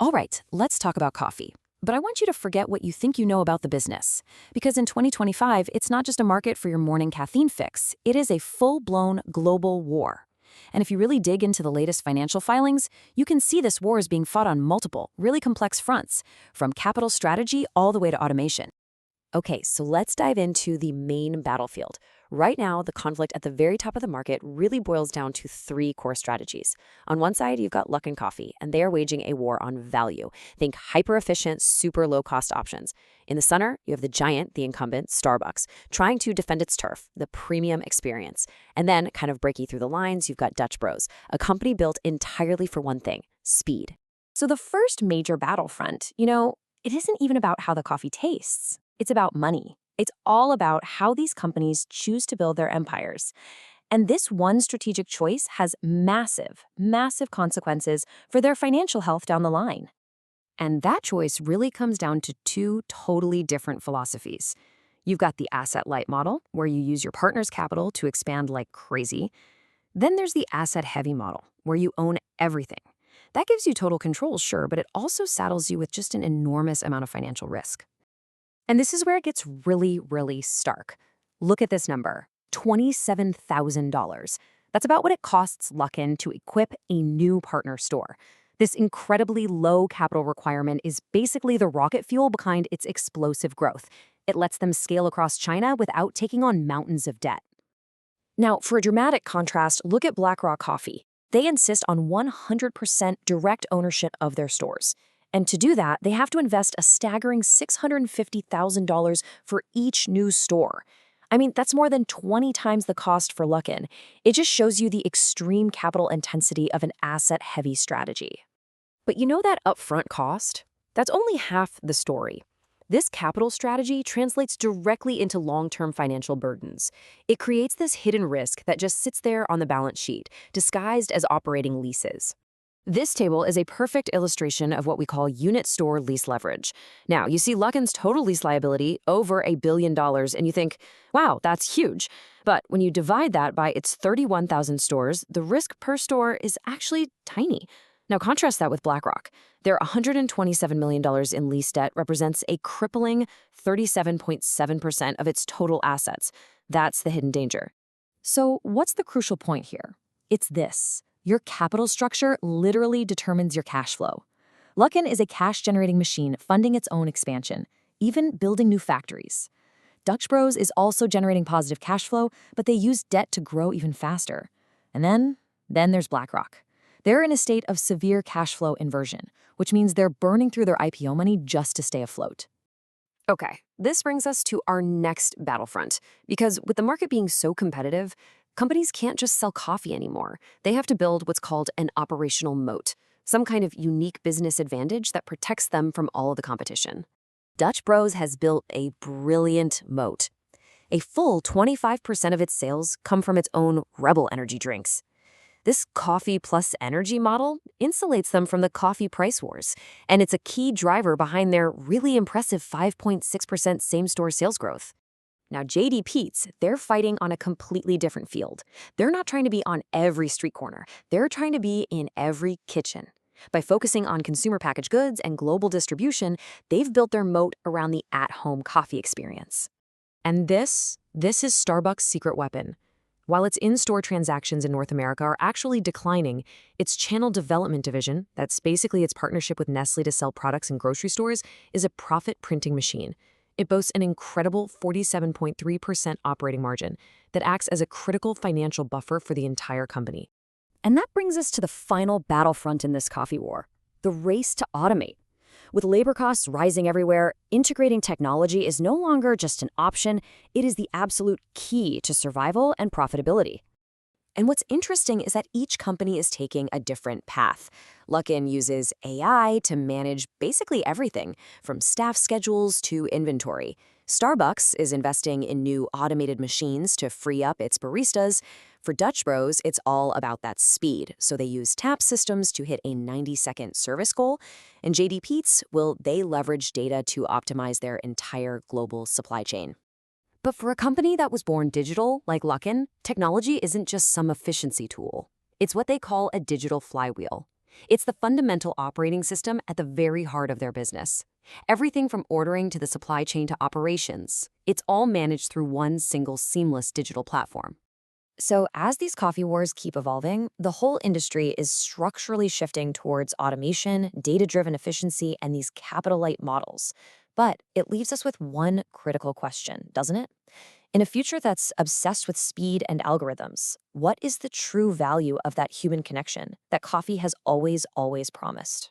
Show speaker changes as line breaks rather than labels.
All right, let's talk about coffee. But I want you to forget what you think you know about the business. Because in 2025, it's not just a market for your morning caffeine fix, it is a full-blown global war. And if you really dig into the latest financial filings, you can see this war is being fought on multiple, really complex fronts, from capital strategy all the way to automation. Okay, so let's dive into the main battlefield. Right now, the conflict at the very top of the market really boils down to three core strategies. On one side, you've got Luckin Coffee, and they are waging a war on value. Think hyper-efficient, super low-cost options. In the center, you have the giant, the incumbent, Starbucks, trying to defend its turf, the premium experience. And then, kind of breaking through the lines, you've got Dutch Bros, a company built entirely for one thing, speed.
So the first major battlefront, it isn't even about how the coffee tastes. It's about money. It's all about how these companies choose to build their empires. And this one strategic choice has massive, massive consequences for their financial health down the line.
And that choice really comes down to two totally different philosophies. You've got the asset-light model, where you use your partner's capital to expand like crazy. Then there's the asset-heavy model, where you own everything. That gives you total control, sure, but it also saddles you with just an enormous amount of financial risk. And this is where it gets really, really stark. Look at this number, $27,000. That's about what it costs Luckin to equip a new partner store. This incredibly low capital requirement is basically the rocket fuel behind its explosive growth. It lets them scale across China without taking on mountains of debt. Now, for a dramatic contrast, look at BlackRock Coffee. They insist on 100% direct ownership of their stores. And to do that, they have to invest a staggering $650,000 for each new store. I mean, that's more than 20 times the cost for Luckin. It just shows you the extreme capital intensity of an asset-heavy strategy. But you know that upfront cost? That's only half the story. This capital strategy translates directly into long-term financial burdens. It creates this hidden risk that just sits there on the balance sheet, disguised as operating leases. This table is a perfect illustration of what we call unit store lease leverage. Now, you see Luckin's total lease liability over $1 billion, and you think, wow, that's huge. But when you divide that by its 31,000 stores, the risk per store is actually tiny. Now, contrast that with BlackRock. Their $127 million in lease debt represents a crippling 37.7% of its total assets. That's the hidden danger. So what's the crucial point here? It's this. Your capital structure literally determines your cash flow. Luckin is a cash-generating machine funding its own expansion, even building new factories. Dutch Bros is also generating positive cash flow, but they use debt to grow even faster. And then there's BlackRock. They're in a state of severe cash flow inversion, which means they're burning through their IPO money just to stay afloat. Okay, this brings us to our next battlefront, because with the market being so competitive, companies can't just sell coffee anymore. They have to build what's called an operational moat, some kind of unique business advantage that protects them from all of the competition. Dutch Bros has built a brilliant moat. A full 25% of its sales come from its own Rebel energy drinks. This coffee plus energy model insulates them from the coffee price wars, and it's a key driver behind their really impressive 5.6% same-store sales growth. Now, JD Peet's, they're fighting on a completely different field. They're not trying to be on every street corner. They're trying to be in every kitchen. By focusing on consumer packaged goods and global distribution, they've built their moat around the at-home coffee experience. And this is Starbucks' secret weapon. While its in-store transactions in North America are actually declining, its channel development division, that's basically its partnership with Nestle to sell products in grocery stores, is a profit-printing machine. It boasts an incredible 47.3% operating margin that acts as a critical financial buffer for the entire company. And that brings us to the final battlefront in this coffee war, the race to automate. With labor costs rising everywhere, integrating technology is no longer just an option, it is the absolute key to survival and profitability. And what's interesting is that each company is taking a different path. Luckin uses AI to manage basically everything, from staff schedules to inventory. Starbucks is investing in new automated machines to free up its baristas. For Dutch Bros, it's all about that speed, so they use tap systems to hit a 90-second service goal. And JD Peet's, they leverage data to optimize their entire global supply chain. But for a company that was born digital, like Luckin, technology isn't just some efficiency tool. It's what they call a digital flywheel. It's the fundamental operating system at the very heart of their business. Everything from ordering to the supply chain to operations, it's all managed through one single seamless digital platform.
So, as these coffee wars keep evolving, the whole industry is structurally shifting towards automation, data driven efficiency, and these capital light models. But it leaves us with one critical question, doesn't it? In a future that's obsessed with speed and algorithms, what is the true value of that human connection that coffee has always promised?